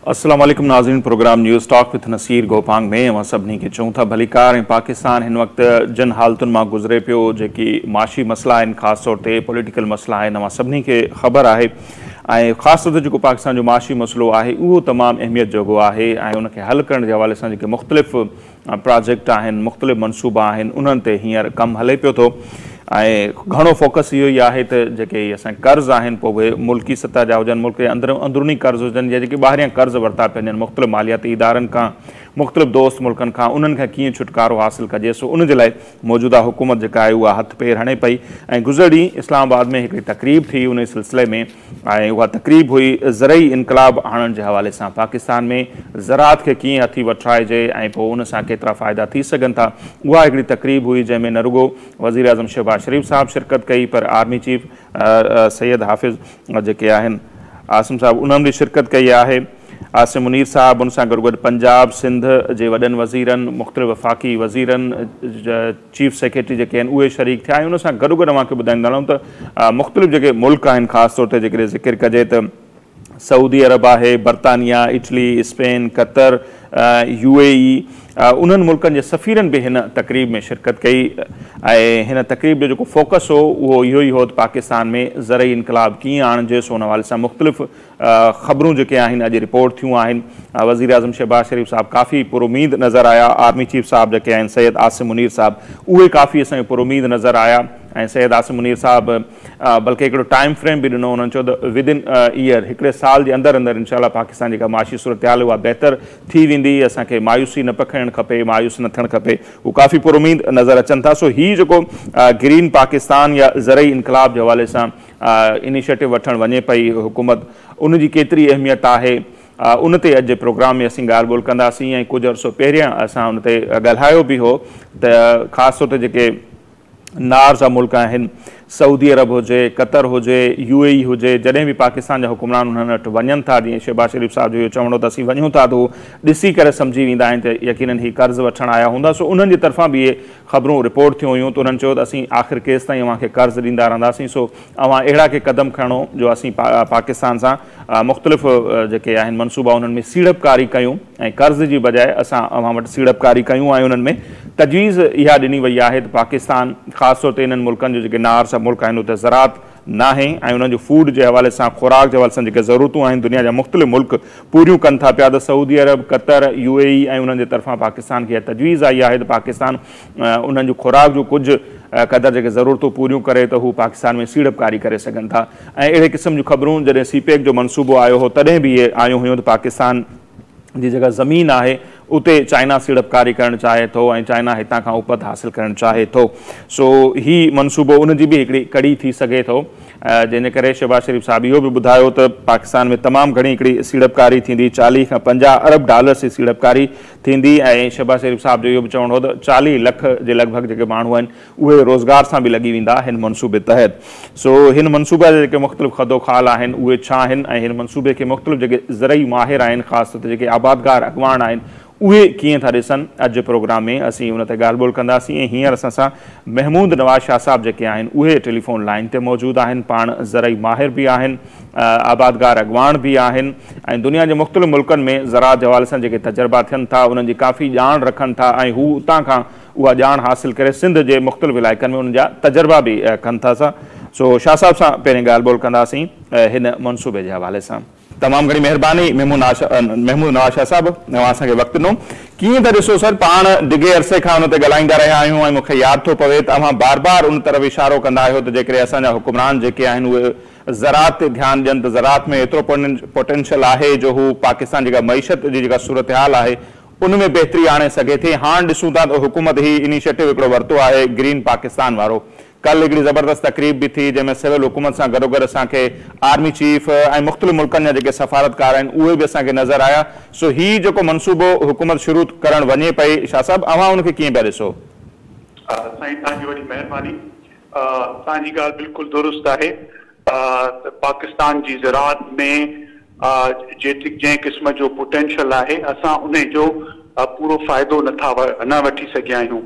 अस्सलाम वालेकुम नाज़रीन, program news talk with Naseer Gopang में अवां सभिनी खे चऊं था भलीकार। पाकिस्तान हिन वक्त जिन हालतुनि मां गुज़रे पियो, जेकी माशी मसला आहिनि, ख़ासि तौर ते पॉलिटिकल मसला आहिनि, अवां सभिनी खे ख़बर आहे। ऐं ख़ासि तौर ते जेको पाकिस्तान जो माशी मसलो आहे उहो तमामु अहमियत जोॻो आहे ऐं उनखे हल करण जे हवाले सां जेके मुख़्तलिफ़ प्रोजेक्ट आहिनि, मुख़्तलिफ़ मनसूबा आहिनि, उन्हनि ते हींअर कमु हले पियो थो। ऐं घणो फोकस इहो ई आहे त जेके असांजा कर्ज़ आहिनि, पोइ उहे मुल्की सतह जा हुजनि, मुल्क जे अंदरूनी कर्ज़ हुजनि, या जेके ॿाहिरियां कर्ज़ वरिता पिया आहिनि मुख़्तलिफ़ मालियाती इदारनि खां, मुख़्तलिफ़ दोस्त मुल्कनि खां, उन्हनि खां कीअं छुटकारो हासिलु कजे। सो उन जे लाइ मौजूदा हुकूमत जेका आहे उहा हथ पेर हणे पई। ऐं गुज़िरियल ॾींहुं इस्लामाबाद में हिकिड़ी तक़रीब थी उन सिलसिले में, ऐं उहा तक़रीब हुई ज़रई इनकलाब आणण जे हवाले सां। पाकिस्तान में ज़राअत खे कीअं हथी वठाइजे ऐं पोइ उन सां केतिरा फ़ाइदा थी सघनि था, उहा हिकिड़ी तक़रीब हुई जंहिंमें न रुगो वज़ीर आज़म शहबाज शरीफ़ साहब शिरकत कई, पर आर्मी चीफ सैयद हाफ़िज़ जेके आहिनि आसिम साहब, उन्हनि बि शिरकत कई आहे। आसिम मुनीर साहब, उन सां गॾु पंजाब सिंध जे वॾनि वज़ीरनि, मुख़्तलिफ़ वफ़ाक़ी वज़ीरनि, चीफ सेक्रेटरी जेके आहिनि उहे शरीक थिया। ऐं उन सां गॾु अव्हांखे ॿुधाईंदा हलूं त मुख़्तलिफ़ जेके मुल्क आहिनि, ख़ासि तौर ते जेकॾहिं ज़िक्र कजे त सऊदी अरब आहे, बरतानिया, इटली, स्पेन, कतर, UAE, उन्हनि मुल्कनि जे सफ़ीरनि बि हिन तक़रीब में शिरकत कई। ऐं हिन तक़रीब जो जेको फोकस हो उहो इहो ई हो त पाकिस्तान में ज़रई इनकलाब कीअं आणिजे। सो उन हवाले सां मुख़्तलिफ़ ख़बरूं जेके आहिनि अॼु रिपोर्ट थियूं आहिनि। वज़ीर आज़म शहबाज शरीफ़ साहब काफ़ी पुरुमीद नज़र आया। आर्मी चीफ साहब जेके आहिनि सैयद आसिम मुनीर साहब, उहे काफ़ी असांखे पुरुमीद नज़र आया। ऐं सैयद आसिम मुनीर साहब बल्कि हिकिड़ो टाइम फ्रेम बि ॾिनो, उन्हनि चयो त विदिन ईयर, हिकिड़े साल जे अंदरि अंदरि इंशाअल्लाह पाकिस्तान जेका माशी सूरत हाल उहा बहितर थी वेंदी। असांखे मायूसी न पखिड़णु खपे, मायूस न थियणु खपे। उहे काफ़ी पुरुमीद नज़र अचनि था। सो हीउ जेको ग्रीन पाकिस्तान या ज़रई इनकलाब जे हवाले सां इनिशिएटिव वठणु वञे पई हुकूमत, उन जी केतिरी अहमियत आहे, उन ते अॼु जे प्रोग्राम में असीं ॻाल्हि ॿोल कंदासीं। ऐं कुझु अर्सो पहिरियां असां उन ते ॻाल्हायो बि हो त ख़ासि तौर ते जेके नार जा मुल्क आहिनि, सऊदी अरब हुजे, कतर हुजे, UAE हुजे, जॾहिं बि पाकिस्तान जा हुकुमरान उन्हनि वटि वञनि था, जीअं शहबाज शरीफ़ साहब जो इहो चवणो त असीं वञूं था, त उहो ॾिसी करे सम्झी वेंदा आहिनि त यकीनन ही कर्ज़ वठणु आया हूंदा। सो उन्हनि जी तरफ़ां बि इहे ख़बरूं रिपोर्ट थियूं हुयूं, त उन्हनि चयो त असीं आख़िर केसि ताईं अव्हांखे कर्ज़ ॾींदा रहंदासीं। सो अव्हां अहिड़ा के क़दम खणो जो असीं पाकिस्तान सां मुख़्तलिफ़ जेके आहिनि मनसूबा उन्हनि में सीड़पकारी कयूं ऐं कर्ज़ जी बजाए असां अव्हां वटि सीड़पकारी कयूं। ऐं उन्हनि में तजवीज़ इहा ॾिनी वई आहे त पाकिस्तान ख़ासि तौर ते इन्हनि मुल्कनि जो जेके नार जा मुल्क आहिनि उते ज़राअत न आहे ऐं उन्हनि जो फूड जे हवाले सां, ख़ुराक जे हवाले सां जेके ज़रूरतूं आहिनि दुनिया जा मुख़्तलिफ़ मुल्क पूरियूं कनि था पिया। त सऊदी अरब, कतर, UAE ऐं उन्हनि जे तरफ़ां पाकिस्तान खे इहा तजवीज़ आई आहे त पाकिस्तान उन्हनि जो ख़ुराक जो कुझु क़दर जेके ज़रूरतूं पूरियूं करे त हू पाकिस्तान में सीड़पकारी करे सघनि था। ऐं अहिड़े क़िस्म जूं ख़बरूं जॾहिं CPEC जो मनसूबो आयो हो तॾहिं बि इहे आयूं हुयूं त पाकिस्तान जी जेका ज़मीन आहे उते चाइना सीड़पकारी करणु चाहे थो ऐं चाइना हितां खां उपत हासिलु करणु चाहे थो। सो हीउ मनसूबो उन जी बि हिकिड़ी कड़ी थी सघे थो, जंहिंजे करे शहबाज शरीफ़ साहब इहो बि ॿुधायो त पाकिस्तान में तमामु घणी हिकिड़ी सीड़पकारी थींदी, 40 खां 50 अरब डॉलर्स जी सीड़पकारी थींदी। ऐं शहबाज शरीफ़ साहब जो इहो बि चवणो हो त 40 लख जे लॻभॻि जेके माण्हू आहिनि उहे रोज़गार सां बि लॻी वेंदा हिन मनसूबे तहत। सो हिन मनसूबे जा जेके मुख़्तलिफ़ ख़दोखाल आहिनि उहे छा आहिनि ऐं हिन मनसूबे खे मुख़्तलिफ़ जेके ज़रई माहिर आहिनि, ख़ासि तौर ते जेके आबादगार अॻवान आहिनि, उहे कीअं था ॾिसनि, अॼु जे प्रोग्राम में असीं उन ते ॻाल्हि ॿोल कंदासीं। ऐं हींअर असां सां महमूद नवाज़ शाह साहब जेके आहिनि उहे टेलीफोन लाइन ते मौजूदु आहिनि। पाण ज़रई माहिर बि आहिनि, आबादगार अॻवान बि आहिनि ऐं दुनिया जे मुख़्तलिफ़ मुल्कनि में ज़राअत जे हवाले सां जेके तजुर्बा थियनि था उन्हनि जी काफ़ी ॼाण रखनि था ऐं हू उतां खां उहा ॼाण हासिलु करे सिंध जे मुख़्तलिफ़ इलाइक़नि में उन्हनि जा तजुर्बा बि कनि था। सो शाह साहब सां पहिरीं ॻाल्हि ॿोल कंदासीं हिन मनसूबे जे हवाले सां। तमामु घणी महिरबानी महमूद नवाज़ शाह साहब, तव्हां असांखे वक़्तु ॾिनो। कीअं त ॾिसो सर, पाण डिघे अरसे खां हुन ते ॻाल्हाईंदा रहिया आहियूं ऐं मूंखे यादि थो पवे त तव्हां बार बार उन तरफ़ इशारो कंदा आहियो त जेकॾहिं असांजा हुकुमरान जेके आहिनि उहे ज़राअत ते ध्यानु ॾियनि त ज़राअत में एतिरो पोटेंशियल आहे जो हू पाकिस्तान जेका मईशत जी जेका सूरत हाल आहे उन में बहितरी आणे सघे थी। हाणे ॾिसूं था त हुकूमत ही इनिशिएटिव हिकिड़ो वरितो आहे ग्रीन पाकिस्तान वारो। कल हिकिड़ी ज़बरदस्त तक़रीब बि थी जंहिंमें सिविल हुकूमत सां गॾोगॾु असांखे आर्मी चीफ ऐं मुख़्तलिफ़ मुल्कनि जा जेके सफ़ारतकार आहिनि उहे बि असांखे नज़र आया। सो हीउ जेको मनसूबो हुकूमत शुरू करणु वञे पई, शाह साहब अव्हां उनखे कीअं पिया ॾिसो? साईं, तव्हांजी वॾी महिरबानी। तव्हांजी ॻाल्हि बिल्कुलु दुरुस्त आहे। पाकिस्तान जी ज़राअत में जंहिं क़िस्म जो पोटेंशियल आहे असां उन जो पूरो फ़ाइदो न वठी सघिया आहियूं।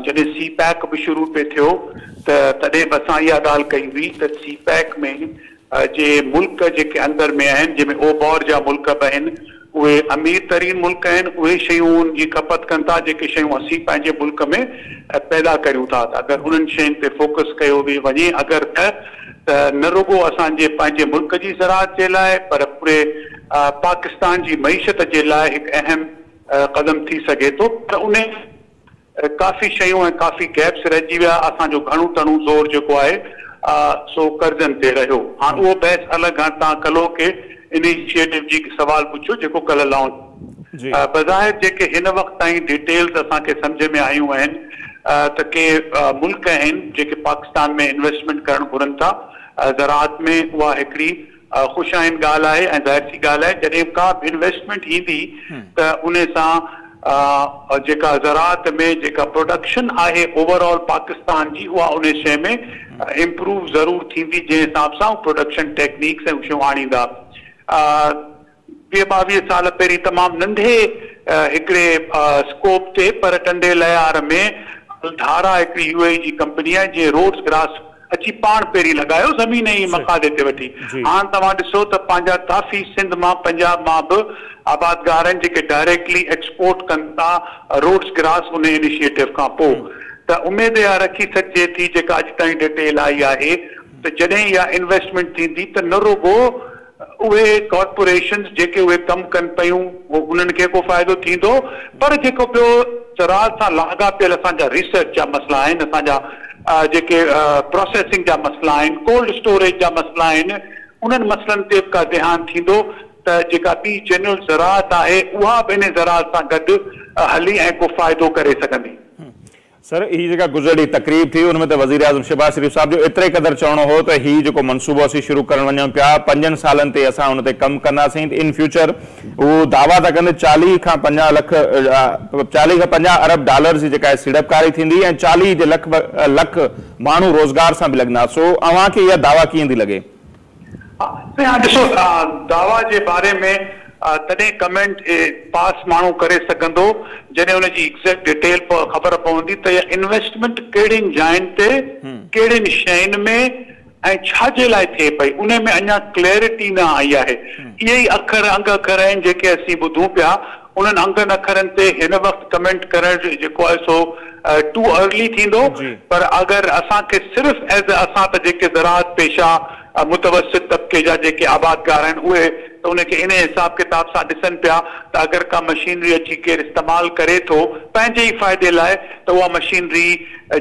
जॾहिं CPEC बि शुरू पे थियो त तॾहिं बि असां इहा ॻाल्हि कई हुई त CPEC में जे मुल्क जेके अंदर में आहिनि जंहिंमें ओभर जा मुल्क बि आहिनि उहे अमीर तरीन मुल्क आहिनि उहे शयूं जी खपत कनि था जेके शयूं असीं पंहिंजे मुल्क में पैदा करियूं था अगरि उन्हनि शयुनि ते फोकस कयो बि वञे अगरि त न रुगो असांजे पंहिंजे मुल्क जी ज़राअत जे लाइ पर पूरे पाकिस्तान जी मईशत जे लाइ हिकु अहम कदम थी सघे थो त उन काफ़ी शयूं ऐं काफ़ी गैप्स रहिजी विया असांजो घणो तणो ज़ोर जेको आहे सो कर्ज़नि ते रहियो हाणे उहो बहस अलॻि हाणे तव्हां कलो के इनिशिएटिव जी सवाल पुछो जेको कल्ह लॉन्च बज़ाहिर जेके हिन वक़्त ताईं डिटेल्स असांखे सम्झ में आयूं आहिनि त के मुल्क आहिनि जेके पाकिस्तान में इन्वेस्टमेंट करणु घुरनि था ज़राअत में उहा हिकिड़ी ख़ुशाइन ॻाल्हि आहे ऐं ज़ाहिर सी ॻाल्हि आहे जॾहिं का बि इन्वेस्टमेंट ईंदी त उन सां जेका ज़राअत में जेका प्रोडक्शन आहे ओवरऑल पाकिस्तान जी उहा उन शइ में इम्प्रूव ज़रूर थींदी जंहिं हिसाब सां प्रोडक्शन टेक्निक्स ऐं शयूं आणींदा 22 साल पहिरीं तमामु नंढे हिकिड़े स्कोप ते पर टंडे लयार में धारा हिकिड़ी UAE जी कंपनी आहे जीअं रोड्स ग्रास अची पाण पहिरीं लॻायो ज़मीन ई मक़ादे ते वठी हाणे तव्हां ॾिसो त पंहिंजा काफ़ी सिंध मां पंजाब मां बि आबादगार आहिनि जेके डायरेक्टली एक्सपोर्ट कनि था रोड्स ग्रास उन इनिशिएटिव खां पोइ त उमेद इहा रखी सघिजे थी जेका अॼु ताईं डिटेल आई आहे त जॾहिं इहा इन्वेस्टमेंट थींदी त न रुगो उहे कॉर्पोरेशन्स जेके उहे कमु कनि पियूं उन्हनि खे को फ़ाइदो थींदो पर जेको ॿियो ज़राअत सां लाॻापियल असांजा रिसर्च जा मसइला आहिनि असांजा जेके प्रोसेसिंग जा मसइला आहिनि कोल्ड स्टोरेज जा मसइला आहिनि उन्हनि मसइलनि ते का ध्यानु थींदो त जेका ॿी जनरल ज़राअत आहे उहा बि इन ज़राअत सां गॾु हली ऐं को फ़ाइदो करे सघंदी सर ही जेका गुज़िरी तकरीब थी उनमें तो वज़ीर आज़म शहबाज शरीफ साहब जो एतिरे क़दर चवणो हो त ही जेको मनसूबो असीं शुरू करण वञूं पिया 5 सालनि ते असां उन ते कमु कंदासीं इन फ्यूचर वो दावा था कनि 40 खां 50 अरब डॉलर जी जेका सीड़पकारी थींदी ऐं 40 लख माण्हू रोज़गार सां बि लॻंदा सो अव्हांखे इहा दावा कीअं थी लॻे ॾिसो दावा जे बारे में तॾहिं कमेंट पास माण्हू करे सघंदो जॾहिं हुनजी एग्ज़ैक्ट डिटेल ख़बर पवंदी त इहा इन्वेस्टमेंट कहिड़ियुनि जायुनि ते कहिड़ियुनि शयुनि में ऐं छाजे लाइ थिए पई उन में अञा क्लैरिटी न आई आहे इहे ई अंग अखर आहिनि जेके असीं ॿुधूं पिया उन्हनि अंगनि अखरनि ते हिन वक़्तु कमेंट करणु जेको आहे सो टू अर्ली थींदो पर अगरि असांखे सिर्फ़ु एज़ असां त जेके ज़राअत पेशा मुतवसित तबिके जा जेके आबादगार आहिनि उहे त उनखे इन हिसाब किताब सां ॾिसनि पिया त अगरि का मशीनरी अची केरु इस्तेमालु करे थो पंहिंजे ई फ़ाइदे लाइ त उहा मशीनरी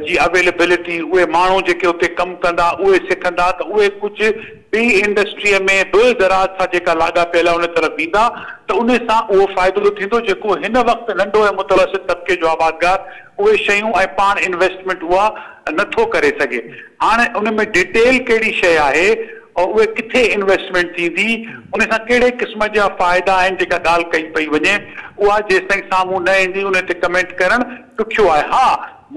जी अवेलेबिलिटी उहे माण्हू जेके उते कमु कंदा उहे सिखंदा त उहे कुझु ॿी इंडस्ट्रीअ में बि ज़राअत सां जेका लाॻापियल आहे उन तरफ़ ईंदा त उन सां उहो फ़ाइदो थींदो जेको हिन वक़्तु नंढो ऐं मुतवसित तबिके जो आबादगार उहे शयूं ऐं पाण इन्वेस्टमेंट उहा नथो करे सघे हाणे उन में डिटेल कहिड़ी शइ आहे और उहे किथे इन्वेस्टमेंट थींदी उन सां कहिड़े क़िस्म जा फ़ाइदा आहिनि जेका ॻाल्हि कई पई वञे उहा जेसि ताईं साम्हूं न ईंदी उन ते कमेंट करणु ॾुखियो आहे हा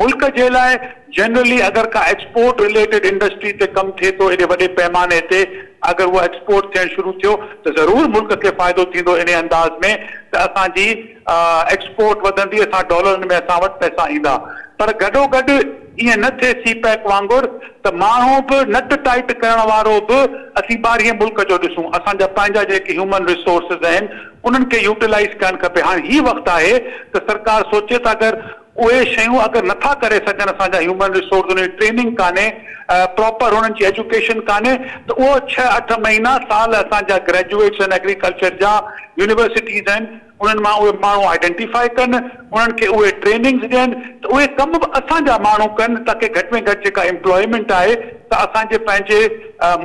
मुल्क जे लाइ जनरली अगरि का एक्सपोर्ट रिलेटेड इंडस्ट्री ते कमु थिए थो एॾे वॾे पैमाने ते अगरि उहा एक्सपोर्ट थियणु शुरू थियो त ज़रूरु मुल्क खे फ़ाइदो थींदो इन अंदाज़ में त असांजी एक्सपोर्ट वधंदी असां डॉलरनि में असां वटि पैसा ईंदा पर गॾोगॾु ईअं न थिए सीपैक वांगुरु त माण्हू बि नट टाइट करण वारो बि असीं ॿाहिरि मुल्क जो ॾिसूं असांजा पंहिंजा जेके ह्यूमन रिसोर्सिस आहिनि उन्हनि खे यूटिलाइज़ करणु खपे हाणे हीउ वक़्तु आहे त सरकार सोचे त अगरि उहे शयूं अगरि नथा करे सघनि असांजा ह्यूमन रिसोर्स उन जी ट्रेनिंग कान्हे प्रॉपर उन्हनि जी एजुकेशन कान्हे त उहो 6-8 महीना साल असांजा ग्रेजुएट्स आहिनि एग्रीकल्चर जा यूनिवर्सिटीज़ आहिनि उन्हनि मां उहे माण्हू आइडेंटिफाई कनि उन्हनि खे उहे ट्रेनिंग्स ॾियनि त उहे कम बि असांजा माण्हू कनि ताकी घटि में घटि जेका एम्प्लॉयमेंट आहे त असांजे पंहिंजे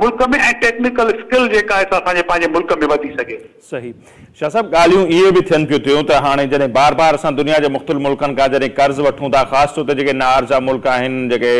मुल्क में ऐं टेक्निकल स्किल जेका आहे असांजे पंहिंजे मुल्क में वधी सघे सही शाह साहब ॻाल्हियूं इहे बि थियनि पियूं थियूं त हाणे जॾहिं बार बार असां दुनिया जे मुख़्तलिफ़ मुल्कनि खां जॾहिं कर्ज़ वठूं था ख़ासि तौर ते जेके नार जा मुल्क आहिनि जेके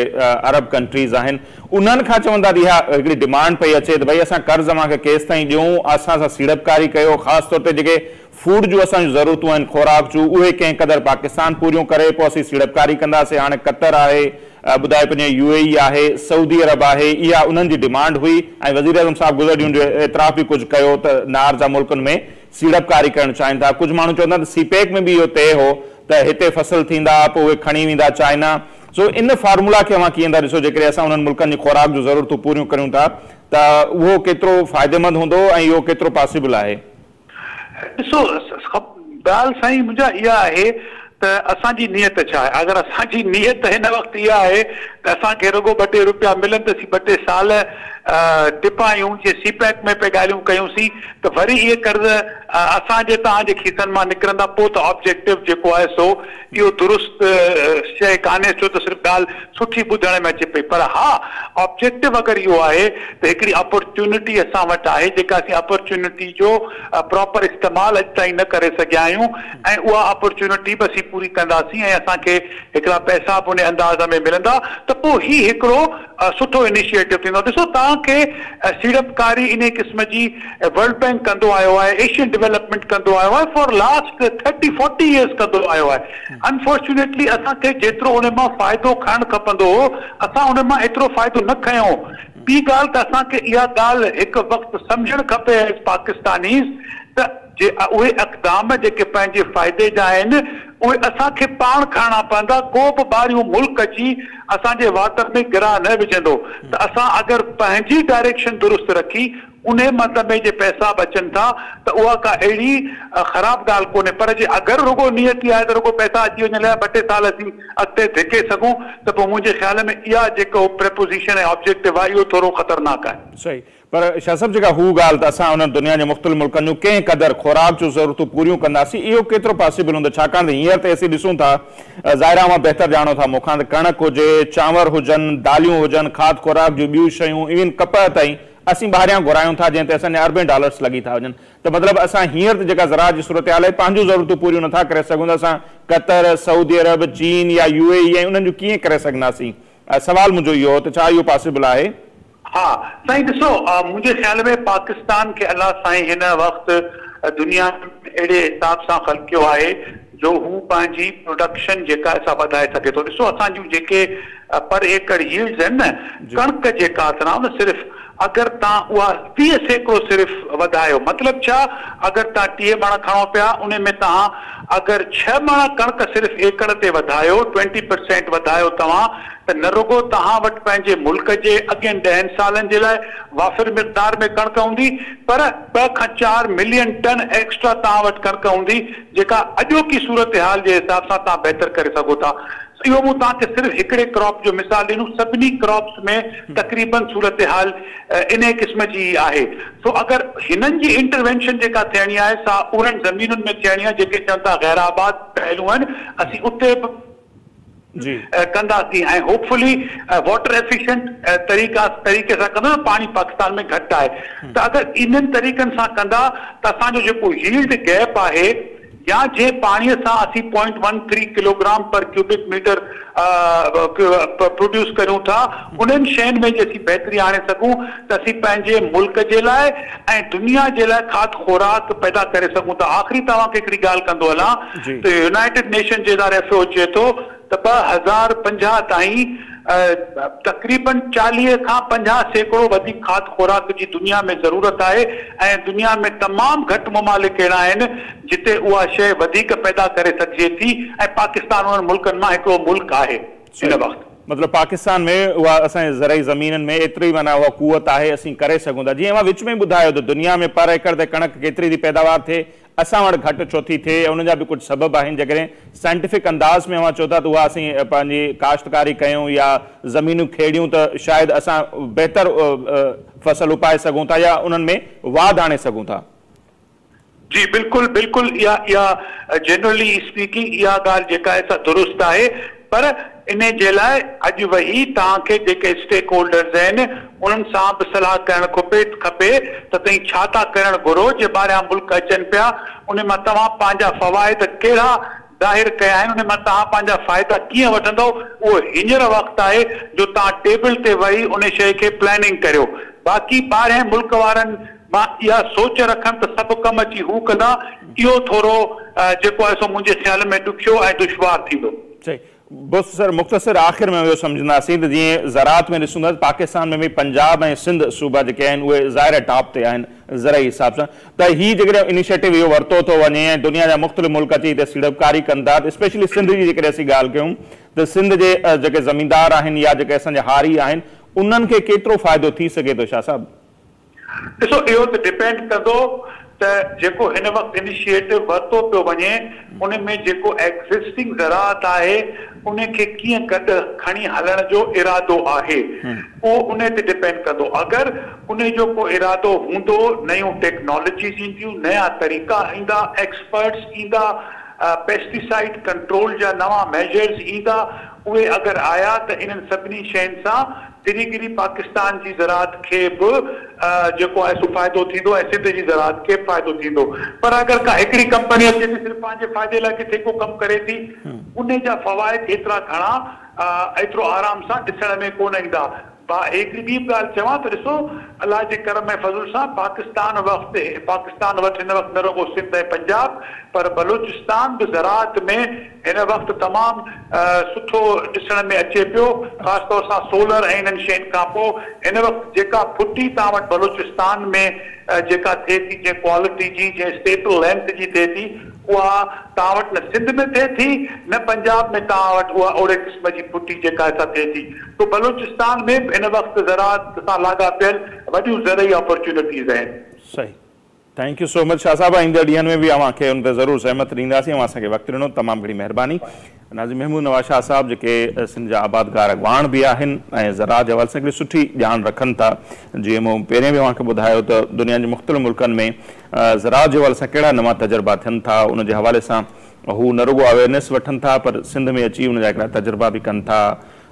अरब कंट्रीज़ आहिनि उन्हनि खां चवंदा इहा हिकिड़ी डिमांड पई अचे त भई असां कर्ज़ अव्हांखे केसि ताईं ॾियूं असां सां सीड़पकारी कयो ख़ासि तौर ते जेके फूड जो असांजूं ज़रूरतूं आहिनि खुराक जूं उहे कंहिं क़दुरु पाकिस्तान पूरियूं करे पोइ असीं सीड़पकारी कंदासीं हाणे क़तर आहे ॿुधाए पंहिंजे UAE आहे सऊदी अरब आहे इहा उन्हनि जी डिमांड हुई ऐं वज़ीर आज़म साहब गुज़र ॾींहं जो एतिराफ़ बि कुझु कयो त नार जा मुल्कनि में सीड़पकारी करणु चाहिनि था कुझु माण्हू चवंदा त सीपेक में बि इहो तय हो त हिते फसल थींदा पोइ उहे खणी वेंदा चाइना सो इन फार्मूला खे अवां कीअं था ॾिसो जेकॾहिं असां उन्हनि मुल्कनि जी खुराक जूं ज़रूरतूं पूरियूं करियूं था त उहो केतिरो फ़ाइदेमंद हूंदो ऐं इहो केतिरो पॉसिबल आहे? ॾिसो ॻाल्हि साईं मुंहिंजा इहा आहे त असांजी नियत छा आहे। अगरि असांजी नियत हिन वक़्तु इहा आहे त असांखे रुॻो 2-2 रुपया मिलनि त असीं 2-2 साल टिपायूं जे सीपैक में पे ॻाल्हियूं कयूंसीं त वरी इहे कर्ज़ असांजे तव्हांजे खीसनि मां निकिरंदा, पोइ त ऑब्जेक्टिव जेको आहे सो इहो दुरुस्त शइ कान्हे, छो त सिर्फ़ु ॻाल्हि सुठी ॿुधण में अचे पई। पर हा, ऑब्जेक्टिव अगरि इहो आहे त हिकिड़ी अपॉर्चुनिटी असां वटि आहे जेका असीं अपॉर्चुनिटी जो प्रॉपर इस्तेमालु अॼु ताईं न करे सघिया आहियूं, ऐं उहा अपॉर्चुनिटी बि असीं पूरी कंदासीं ऐं असांखे हिकिड़ा पैसा बि उन अंदाज़ में मिलंदा त पोइ ही हिकिड़ो सुठो इनिशिएटिव थींदो। ॾिसो तव्हांखे सीड़पकारी इन क़िस्म जी वर्ल्ड बैंक कंदो आयो आहे, एशियन डेवलपमेंट कंदो आयो आहे, फॉर लास्ट 30-40 इयर्स कंदो आयो आहे। अनफॉर्चुनेटली असांखे जेतिरो उन मां फ़ाइदो खणणु खपंदो हो असां उन मां एतिरो फ़ाइदो न खयों। ॿी ॻाल्हि त असांखे इहा ॻाल्हि हिकु वक़्तु सम्झणु खपे एज़ पाकिस्तानीज़ त जे उहे इक़दाम जेके पंहिंजे फ़ाइदे जा आहिनि उहे असांखे पाण खणणा पवंदा। को बि ॿाहिरियों मुल्क अची असांजे वाटर में गिरा न विझंदो। त असां अगरि पंहिंजी डायरेक्शन दुरुस्त रखी उन मत में जे पैसा बचनि था त उहा का अहिड़ी ख़राब ॻाल्हि कोन्हे। पर जे अगरि रुॻो नियत आहे त रुॻो पैसा अची वञण लाइ 2-2 साल असीं अॻिते धिके सघूं त पोइ मुंहिंजे ख़्याल में इहा जेको प्रपोज़िशन ऐं ऑब्जेक्टिव आहे इहो थोरो ख़तरनाक आहे। सही, पर शाह साहब जेका हू ॻाल्हि त असां उन दुनिया जे मुख़्तलिफ़ मुल्कनि जूं कंहिं क़दुरु खुराक जूं ज़रूरतूं पूरियूं कंदासीं, इहो केतिरो पॉसिबल हूंदो? छाकाणि त हींअर त असीं ॾिसूं था, ज़ाहिरा मां बहितर ॼाणो था मूंखां त कणक हुजे, चांवर हुजनि, दालियूं हुजनि, खाद खुराक जूं ॿियूं शयूं, इवन कपह ताईं असीं ॿाहिरियां घुरायूं था जंहिं ते असांजा अरबें डॉलर्स लॻी था वञनि। त मतिलबु असां हींअर त जेका ज़राअत जी सूरत हाल आहे पंहिंजूं ज़रूरतूं पूरियूं नथा करे सघूं त असां क़तर, सऊदी अरब, चीन या UAE ऐं उन्हनि जूं कीअं करे सघंदासीं? सवाल मुंहिंजो इहो हो त छा इहो पॉसिबल आहे? हा साईं, ॾिसो मुंहिंजे ख़्याल में पाकिस्तान खे अलाह साईं हिन वक़्तु दुनिया में अहिड़े हिसाब सां ख़लकियो आहे जो हू पंहिंजी प्रोडक्शन जेका असां वधाए सघे थो। ॾिसो असांजूं जेके पर एकड़ यील्ड्स आहिनि न, कणक जेका अथव न, सिर्फ़ु अगरि तव्हां उहा 20% सिर्फ़ु वधायो, मतिलबु छा, अगरि तव्हां 30 मण खणो पिया उन में तव्हां अगरि 6 मण कणक सिर्फ़ु एकड़ ते वधायो, 20% वधायो तव्हां, त न रुॻो तव्हां वटि पंहिंजे मुल्क जे अॻियनि 10 सालनि जे लाइ वाफ़िर मिक़दार में कणक हूंदी, पर 2 खां 4 मिलियन टन एक्स्ट्रा तव्हां वटि कणक हूंदी जेका अॼोकी सूरत हाल जे हिसाब सां तव्हां बहितर करे सघो था। इहो मूं तव्हांखे सिर्फ़ु हिकिड़े क्रॉप जो मिसाल ॾिनो, सभिनी क्रॉप्स में तक़रीबन सूरत हाल इन क़िस्म जी आहे। सो अगरि हिननि जी इंटरवेंशन जेका थियणी आहे सा उन्हनि ज़मीनुनि में थियणी आहे जेके चवनि था गैराबाद पहलू आहिनि, असीं उते बि कंदासीं ऐं होपफुली वाटर एफिशिएंट तरीक़े सां कंदा। पाणी पाकिस्तान में घटि आहे त अगरि इन्हनि तरीक़नि सां कंदा त असांजो जेको यील्ड गैप आहे या जे पाणीअ सां असीं 0.13 किलोग्राम पर क्यूबिक मीटर प्रोड्यूस करूं था, उन्हनि शयुनि में जे असीं बहितरी आणे सघूं त असीं पंहिंजे मुल्क जे लाइ ऐं दुनिया जे लाइ खाद खुराक पैदा करे सघूं था। आख़िरी तव्हांखे हिकिड़ी ॻाल्हि कंदो हलां त यूनाइटेड नेशन जे इदारे चए थो त 2050 ताईं तक़रीबन 40 खां 50% वधीक खाद खुराक जी दुनिया में ज़रूरत आहे ऐं दुनिया में तमामु घटि ममालिक अहिड़ा आहिनि जिते उहा शइ वधीक पैदा करे सघिजे थी ऐं पाकिस्तान उन्हनि मुल्कनि मां हिकिड़ो मुल्क आहे हिन वक़्तु। मतलब पाकिस्तान में उहा असांजे ज़रई ज़मीननि में एतिरी माना उहा कुवत आहे असीं करे सघूं था। जीअं मां विच में ॿुधायो त दुनिया में पर एकड़ ते कणक केतिरी थी पैदावार थिए, असां वटि घटि छो थी थिए, उन जा बि कुझु सबब आहिनि। जेकॾहिं साइंटिफिक अंदाज़ में चओ था त उहा असीं पंहिंजी काश्तकारी कयूं या ज़मीनूं खेड़ियूं त शायदि असां बहितर फसल उपाए सघूं था या उन्हनि में वाध आणे सघूं था। जी बिल्कुलु बिल्कुलु, इहा जनरली स्पीकिंग इहा ॻाल्हि जेका आहे सा दुरुस्त आहे, पर इन जे लाइ अॼु वेही तव्हांखे जेके स्टेक होल्डर्स आहिनि उन्हनि सां बि सलाह करणु खपे त तव्हीं छा था करणु घुरो। जे ॿाहिरियां मुल्क अचनि पिया उन मां तव्हां पंहिंजा फ़वाइद कहिड़ा ज़ाहिर कया आहिनि, उन मां तव्हां पंहिंजा फ़ाइदा कीअं वठंदव, उहो हींअर वक़्तु आहे जो तव्हां टेबल ते वेही उन शइ खे प्लैनिंग करियो। बाक़ी ॿाहिरियां मुल्क वारनि मां इहा सोच रखनि त सभु कम अची हू कंदा, इहो थोरो जेको आहे सो मुंहिंजे ख़्याल में ॾुखियो ऐं दुश्वार थींदो। बस सर मुख़्तसर आख़िर में वो समझंदासीं त जीअं ज़राअत में ॾिसूं था पाकिस्तान में भी पंजाब ऐं सिंध सूबा जेके आहिनि उहे ज़ाहिर टॉप ते आहिनि ज़रई हिसाब सां त हीउ जेकॾहिं इनिशिएटिव इहो वरितो थो वञे ऐं दुनिया जा मुख़्तलिफ़ मुल्क अची हिते सीड़पकारी कनि था स्पेशली सिंध जी जेकॾहिं असीं ॻाल्हि कयूं त सिंध जे जेके ज़मींदार आहिनि या जेके असांजा हारी आहिनि उन्हनि खे केतिरो फ़ाइदो थी सघे थो शाह साहब? ॾिसो इहो त डिपेंड कंदो त जेको हिन वक़्तु इनिशिएटिव वरितो पियो वञे उन में जेको एग्ज़िस्टिंग ज़राअत आहे उनखे कीअं गॾु खणी हलण जो इरादो आहे उहो उन ते डिपेंड कंदो। अगरि उन जो को इरादो हूंदो, नयूं टेक्नोलॉजीज़ ईंदियूं, नया तरीक़ा ईंदा, एक्सपर्ट्स ईंदा, पेस्टिसाइड कंट्रोल जा नवां मेजर्स ईंदा, उहे अगरि आया त इन्हनि सभिनी शयुनि सां तिरी पाकिस्तान जी ज़राअत खे बि जेको आहे सो फ़ाइदो थींदो ऐं सिंध जी ज़राअत खे फ़ाइदो थींदो। पर अगरि का हिकिड़ी कंपनी अचे थी सिर्फ़ु पंहिंजे फ़ाइदे लाइ किथे को कमु करे थी उन जा फ़वाइद एतिरा घणा एतिरो आराम सां ॾिसण में कोन ईंदा। हिकिड़ी ॿी ॻाल्हि चवां त ॾिसो अलाह जे करम ऐं फज़ल सां पाकिस्तान वटि हिन वक़्तु न रुगो सिंध ऐं पंजाब पर बलूचिस्तान बि ज़राअत में हिन वक़्तु तमामु सुठो ॾिसण में अचे पियो, ख़ासि तौर सां सोलर ऐं इन्हनि शयुनि खां पोइ हिन वक़्तु जेका फुटी तव्हां वटि बलूचिस्तान में जेका थिए थी जंहिं क्वालिटी जी जंहिं स्टेबल लेंथ जी थिए थी उहा तव्हां वटि न सिंध में थिए थी न पंजाब में तव्हां वटि उहा ओड़े क़िस्म जी फुटी जेका थिए थी। तो बलूचिस्तान में हिन वक़्तु ज़राअत सां लाॻापियल वॾियूं ज़रई अपॉर्चुनिटीज़ आहिनि। सही, thank you so much Shah साहब। ईंदड़ ॾींहंनि में भी अवांखे उन ते ज़रूरु सहमत ॾींदासीं। असांखे वक़्तु ॾिनो, तमामु घणी महिरबानी। नाज़िम महमूद नवाज़ शाह साहब जेके सिंध जा आबादगार अॻवान भी आहिनि ऐं ज़राअत जे हवाले सां हिकिड़ी सुठी ॼाण रखनि था। जीअं मूं पहिरें बि अवांखे ॿुधायो त दुनिया जे मुख़्तलिफ़ मुल्कनि में ज़राअत जे हवाले सां कहिड़ा नवां तजुर्बा थियनि था, उन जे हवाले सां हू न रुगो अवेयरनेस वठनि था पर सिंध में अची उन जा हिकिड़ा तजुर्बा बि कनि था।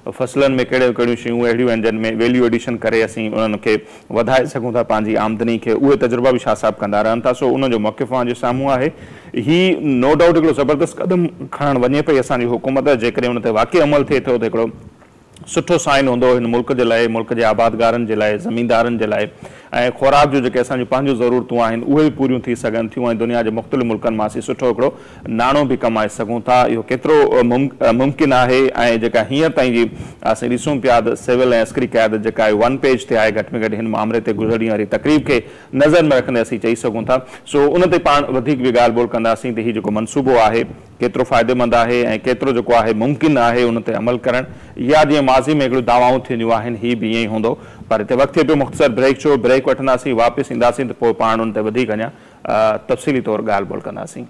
फसलनि में कहिड़ियूं कहिड़ियूं शयूं अहिड़ियूं आहिनि जिन में वैल्यू एडिशन करे असीं उन्हनि खे वधाए सघूं था पंहिंजी आमदनी खे, उहे तजुर्बा बि शाह साहब कंदा रहनि था। सो उनजो मौक़िफ़ जे साम्हूं आहे। ही नो डाउट हिकिड़ो ज़बरदस्त क़दम खणणु वञे पई असांजी हुकूमत, जेकॾहिं उन ते वाक़ई अमल थिए थो त हिकिड़ो सुठो साइन हूंदो हिन मुल्क जे लाइ, मुल्क जे आबादगारनि जे लाइ, ज़मींदारनि जे लाइ ऐं खुराक जो जेके असांजूं पंहिंजूं ज़रूरतूं आहिनि उहे बि पूरियूं थी सघनि थियूं ऐं दुनिया जे मुख़्तलिफ़ मुल्कनि मां असीं सुठो हिकिड़ो नाणो बि कमाए सघूं था। इहो केतिरो मुमकिन आहे ऐं जेका हींअर ताईं जी असीं ॾिसूं पिया त सिविल ऐं अस्करी क़यादत जेका आहे वन पेज ते आहे, घटि में घटि हिन मामले ते गुज़री वारी तकरीब खे नज़र में रखंदे असीं चई सघूं था। सो उन ते पाण वधीक बि ॻाल्हि ॿोल कंदासीं त हीउ जेको मनसूबो आहे केतिरो फ़ाइदेमंद आहे ऐं केतिरो जेको आहे मुमकिन आहे उन ते अमल करणु, या जीअं माज़ी में हिकिड़ियूं दावाऊं थींदियूं आहिनि हीउ बि ईअं ई हूंदो। पर हिते वक़्तु थिए पियो मुख़्तसर ब्रेक जो, ब्रेक वठंदासीं, वापसि ईंदासीं त पोइ पाण उन ते वधीक अञा तफ़सीली तौरु ॻाल्हि ॿोल कंदासीं।